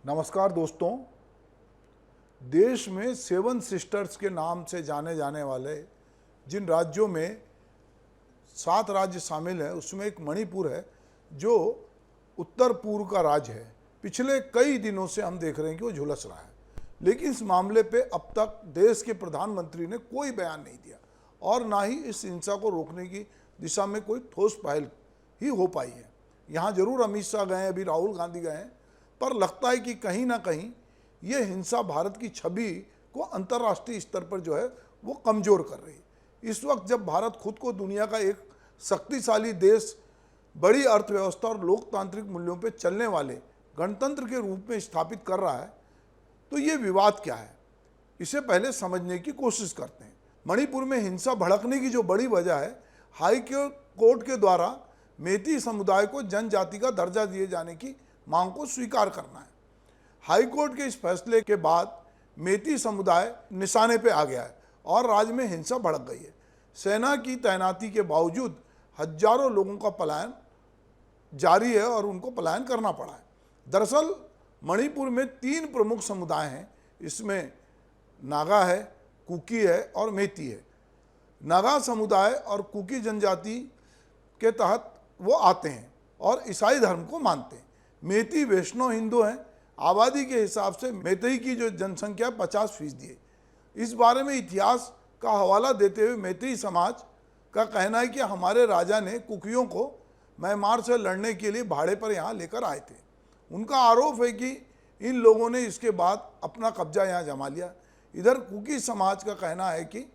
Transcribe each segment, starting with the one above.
नमस्कार दोस्तों। देश में सेवन सिस्टर्स के नाम से जाने जाने वाले जिन राज्यों में 7 राज्य शामिल हैं उसमें एक मणिपुर है जो उत्तर पूर्व का राज्य है। पिछले कई दिनों से हम देख रहे हैं कि वो झुलस रहा है, लेकिन इस मामले पे अब तक देश के प्रधानमंत्री ने कोई बयान नहीं दिया और ना ही इस हिंसा को रोकने की दिशा में कोई ठोस पहल ही हो पाई है। यहाँ जरूर अमित शाह गए हैं, अभी राहुल गांधी गए हैं, पर लगता है कि कहीं ना कहीं ये हिंसा भारत की छवि को अंतर्राष्ट्रीय स्तर पर जो है वो कमज़ोर कर रही है। इस वक्त जब भारत खुद को दुनिया का एक शक्तिशाली देश, बड़ी अर्थव्यवस्था और लोकतांत्रिक मूल्यों पर चलने वाले गणतंत्र के रूप में स्थापित कर रहा है, तो ये विवाद क्या है, इसे पहले समझने की कोशिश करते हैं। मणिपुर में हिंसा भड़कने की जो बड़ी वजह है, हाई कोर्ट के द्वारा मेती समुदाय को जनजाति का दर्जा दिए जाने की मांग को स्वीकार करना है। हाई कोर्ट के इस फैसले के बाद मेती समुदाय निशाने पे आ गया है और राज्य में हिंसा भड़क गई है। सेना की तैनाती के बावजूद हजारों लोगों का पलायन जारी है और उनको पलायन करना पड़ा है। दरअसल मणिपुर में 3 प्रमुख समुदाय हैं, इसमें नागा है, कुकी है और मेती है। नागा समुदाय और कुकी जनजाति के तहत वो आते हैं और ईसाई धर्म को मानते हैं। मेती वैष्णव हिंदू हैं। आबादी के हिसाब से मेतई की जो जनसंख्या 50% है। इस बारे में इतिहास का हवाला देते हुए मेतई समाज का कहना है कि हमारे राजा ने कुकियों को म्यांमार से लड़ने के लिए भाड़े पर यहाँ लेकर आए थे। उनका आरोप है कि इन लोगों ने इसके बाद अपना कब्जा यहाँ जमा लिया। इधर कुकी समाज का कहना है कि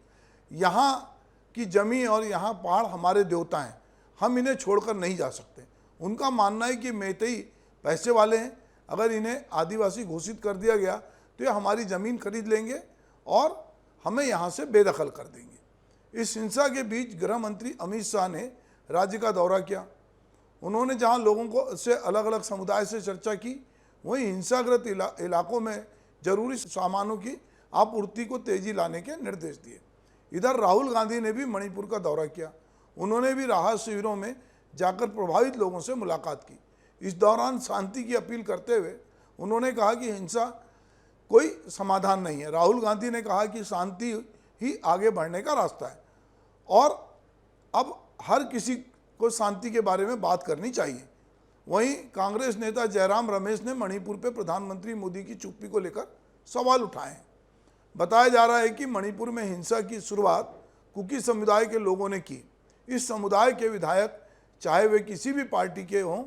यहाँ की जमीन और यहाँ पहाड़ हमारे देवता हैं, हम इन्हें छोड़कर नहीं जा सकते। उनका मानना है कि मेतई पैसे वाले हैं, अगर इन्हें आदिवासी घोषित कर दिया गया तो ये हमारी ज़मीन खरीद लेंगे और हमें यहाँ से बेदखल कर देंगे। इस हिंसा के बीच गृह मंत्री अमित शाह ने राज्य का दौरा किया। उन्होंने जहाँ लोगों को से अलग अलग समुदाय से चर्चा की, वहीं हिंसाग्रस्त इलाकों में जरूरी सामानों की आपूर्ति को तेजी लाने के निर्देश दिए। इधर राहुल गांधी ने भी मणिपुर का दौरा किया। उन्होंने भी राहत शिविरों में जाकर प्रभावित लोगों से मुलाकात की। इस दौरान शांति की अपील करते हुए उन्होंने कहा कि हिंसा कोई समाधान नहीं है। राहुल गांधी ने कहा कि शांति ही आगे बढ़ने का रास्ता है और अब हर किसी को शांति के बारे में बात करनी चाहिए। वहीं कांग्रेस नेता जयराम रमेश ने मणिपुर पर प्रधानमंत्री मोदी की चुप्पी को लेकर सवाल उठाए हैं। बताया जा रहा है कि मणिपुर में हिंसा की शुरुआत कुकी समुदाय के लोगों ने की। इस समुदाय के विधायक, चाहे वे किसी भी पार्टी के हों,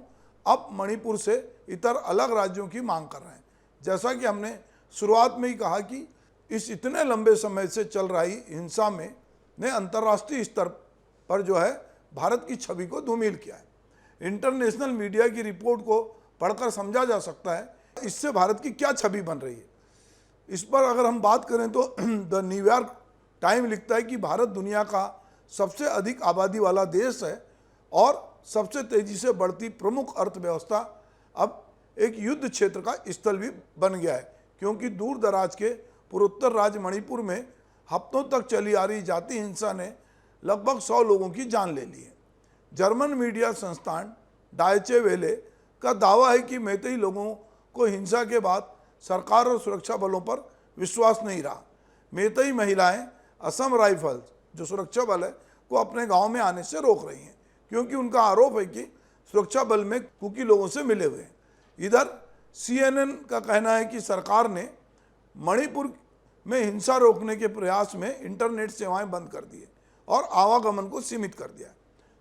अब मणिपुर से इतर अलग राज्यों की मांग कर रहे हैं। जैसा कि हमने शुरुआत में ही कहा कि इस इतने लंबे समय से चल रही हिंसा में ने अंतर्राष्ट्रीय स्तर पर जो है भारत की छवि को धूमिल किया है। इंटरनेशनल मीडिया की रिपोर्ट को पढ़कर समझा जा सकता है इससे भारत की क्या छवि बन रही है। इस पर अगर हम बात करें तो द न्यूयॉर्क टाइम लिखता है कि भारत दुनिया का सबसे अधिक आबादी वाला देश है और सबसे तेजी से बढ़ती प्रमुख अर्थव्यवस्था अब एक युद्ध क्षेत्र का स्थल भी बन गया है, क्योंकि दूर दराज के पूर्वोत्तर राज्य मणिपुर में हफ्तों तक चली आ रही जाति हिंसा ने लगभग 100 लोगों की जान ले ली है। जर्मन मीडिया संस्थान डायचे वेले का दावा है कि मेतई लोगों को हिंसा के बाद सरकार और सुरक्षा बलों पर विश्वास नहीं रहा। मेतई महिलाएं असम राइफल्स, जो सुरक्षा बल है, को अपने गांव में आने से रोक रही हैं, क्योंकि उनका आरोप है कि सुरक्षा बल में कुकी लोगों से मिले हुए हैं। इधर CNN का कहना है कि सरकार ने मणिपुर में हिंसा रोकने के प्रयास में इंटरनेट सेवाएं बंद कर दी है और आवागमन को सीमित कर दिया है।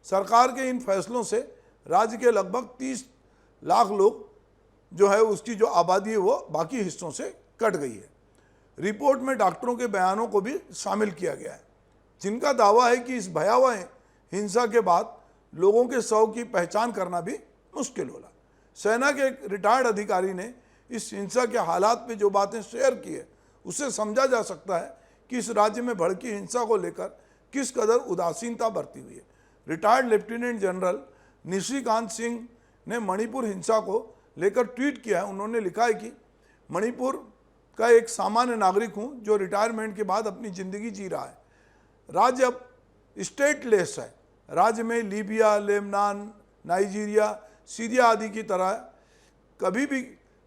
सरकार के इन फैसलों से राज्य के लगभग 30 लाख लोग जो है उसकी जो आबादी है वो बाकी हिस्सों से कट गई है। रिपोर्ट में डॉक्टरों के बयानों को भी शामिल किया गया है, जिनका दावा है कि इस भयावह हिंसा के बाद लोगों के शव की पहचान करना भी मुश्किल होला। सेना के एक रिटायर्ड अधिकारी ने इस हिंसा के हालात पे जो बातें शेयर की है, उससे समझा जा सकता है कि इस राज्य में भड़की हिंसा को लेकर किस कदर उदासीनता बरती हुई है। Retired lieutenant general Nishikant Singh ने मणिपुर हिंसा को लेकर ट्वीट किया है। उन्होंने लिखा है कि मणिपुर का एक सामान्य नागरिक हूँ जो रिटायरमेंट के बाद अपनी ज़िंदगी जी रहा है। राज्य अब स्टेटलेस है। राज्य में लीबिया, लेबनान, नाइजीरिया, सीरिया आदि की तरह कभी भी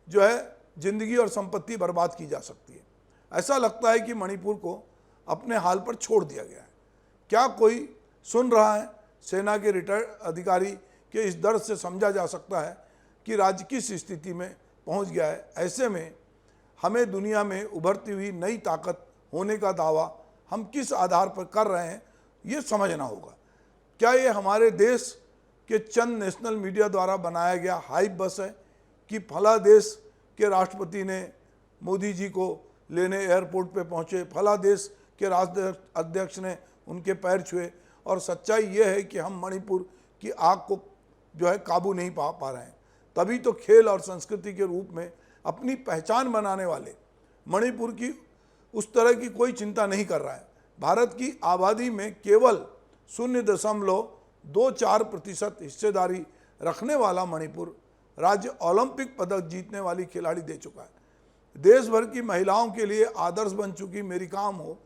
जो है जिंदगी और संपत्ति बर्बाद की जा सकती है। ऐसा लगता है कि मणिपुर को अपने हाल पर छोड़ दिया गया है। क्या कोई सुन रहा है? सेना के रिटायर्ड अधिकारी के इस दर्द से समझा जा सकता है कि राज्य किस स्थिति में पहुंच गया है। ऐसे में हमें दुनिया में उभरती हुई नई ताकत होने का दावा हम किस आधार पर कर रहे हैं, ये समझना होगा। क्या ये हमारे देश के चंद नेशनल मीडिया द्वारा बनाया गया हाइप बस है कि फला देश के राष्ट्रपति ने मोदी जी को लेने एयरपोर्ट पे पहुंचे, फला देश के राष्ट्र अध्यक्ष ने उनके पैर छुए, और सच्चाई ये है कि हम मणिपुर की आग को जो है काबू नहीं पा रहे हैं। तभी तो खेल और संस्कृति के रूप में अपनी पहचान बनाने वाले मणिपुर की उस तरह की कोई चिंता नहीं कर रहा है। भारत की आबादी में केवल 0.24% हिस्सेदारी रखने वाला मणिपुर राज्य ओलंपिक पदक जीतने वाली खिलाड़ी दे चुका है। देश भर की महिलाओं के लिए आदर्श बन चुकी मेरी काम हो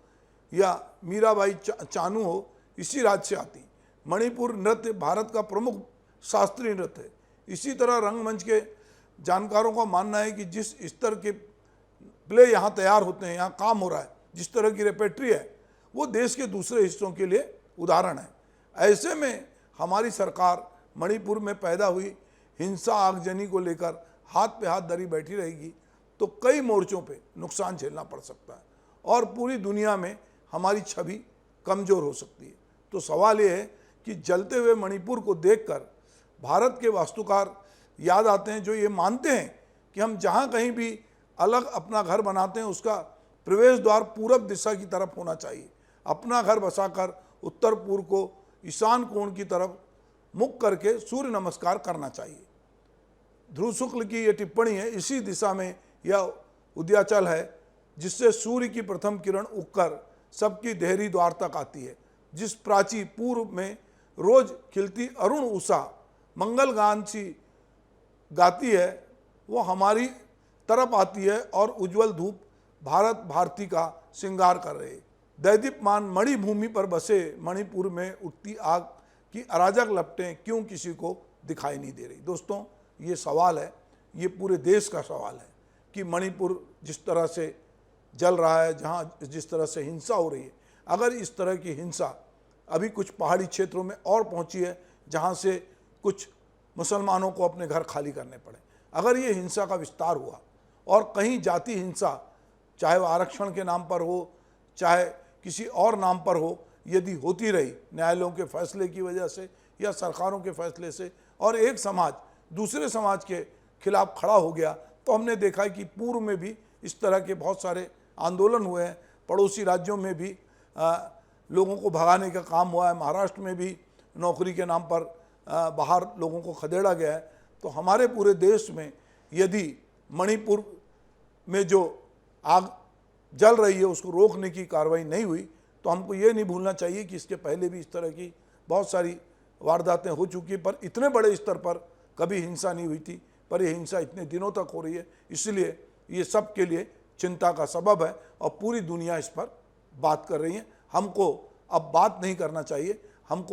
या मीराबाई चानू हो, इसी राज्य से आती। मणिपुर नृत्य भारत का प्रमुख शास्त्रीय नृत्य है। इसी तरह रंगमंच के जानकारों का मानना है कि जिस स्तर के प्ले यहाँ तैयार होते हैं, यहाँ काम हो रहा है, जिस तरह की रेपेट्री है, वो देश के दूसरे हिस्सों के लिए उदाहरण है। ऐसे में हमारी सरकार मणिपुर में पैदा हुई हिंसा आगजनी को लेकर हाथ पे हाथ धरी बैठी रहेगी तो कई मोर्चों पे नुकसान झेलना पड़ सकता है और पूरी दुनिया में हमारी छवि कमज़ोर हो सकती है। तो सवाल ये है कि जलते हुए मणिपुर को देखकर भारत के वास्तुकार याद आते हैं, जो ये मानते हैं कि हम जहाँ कहीं भी अलग अपना घर बनाते हैं उसका प्रवेश द्वार पूरब दिशा की तरफ होना चाहिए। अपना घर बसाकर उत्तर पूर्व को ईशान कोण की तरफ मुख करके सूर्य नमस्कार करना चाहिए। ध्रुव शुक्ल की ये टिप्पणी है। इसी दिशा में यह उदयाचल है जिससे सूर्य की प्रथम किरण उगकर सबकी देहरी द्वार तक आती है। जिस प्राची पूर्व में रोज खिलती अरुण उषा मंगल गान सी गाती है, वो हमारी तरफ आती है और उज्जवल धूप भारत भारती का श्रृंगार कर रहे। दैदीप्यमान मणिभूमि पर बसे मणिपुर में उठती आग की अराजक लपटें क्यों किसी को दिखाई नहीं दे रही। दोस्तों, ये सवाल है, ये पूरे देश का सवाल है कि मणिपुर जिस तरह से जल रहा है, जहाँ जिस तरह से हिंसा हो रही है, अगर इस तरह की हिंसा अभी कुछ पहाड़ी क्षेत्रों में और पहुँची है जहाँ से कुछ मुसलमानों को अपने घर खाली करने पड़े, अगर ये हिंसा का विस्तार हुआ और कहीं जाति हिंसा, चाहे वो आरक्षण के नाम पर हो चाहे किसी और नाम पर हो, यदि होती रही न्यायालयों के फैसले की वजह से या सरकारों के फैसले से, और एक समाज दूसरे समाज के खिलाफ खड़ा हो गया, तो हमने देखा है कि पूर्व में भी इस तरह के बहुत सारे आंदोलन हुए हैं। पड़ोसी राज्यों में भी लोगों को भगाने का काम हुआ है। महाराष्ट्र में भी नौकरी के नाम पर बाहर लोगों को खदेड़ा गया है। तो हमारे पूरे देश में यदि मणिपुर में जो आग जल रही है उसको रोकने की कार्रवाई नहीं हुई, तो हमको ये नहीं भूलना चाहिए कि इसके पहले भी इस तरह की बहुत सारी वारदातें हो चुकी, पर इतने बड़े स्तर पर कभी हिंसा नहीं हुई थी, पर यह हिंसा इतने दिनों तक हो रही है। इसलिए ये सब के लिए चिंता का सबब है और पूरी दुनिया इस पर बात कर रही है। हमको अब बात नहीं करना चाहिए, हम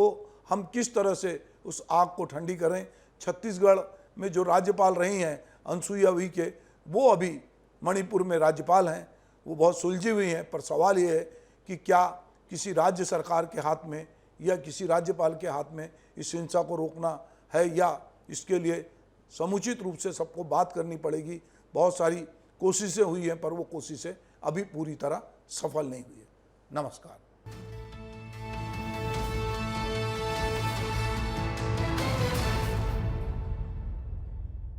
किस तरह से उस आग को ठंडी करें। छत्तीसगढ़ में जो राज्यपाल रही हैं अनसुईया उइके, वो अभी मणिपुर में राज्यपाल हैं, वो बहुत सुलझी हुई हैं। पर सवाल ये है कि क्या किसी राज्य सरकार के हाथ में या किसी राज्यपाल के हाथ में इस हिंसा को रोकना है, या इसके लिए समुचित रूप से सबको बात करनी पड़ेगी। बहुत सारी कोशिशें हुई हैं पर वो कोशिशें अभी पूरी तरह सफल नहीं हुई है। नमस्कार।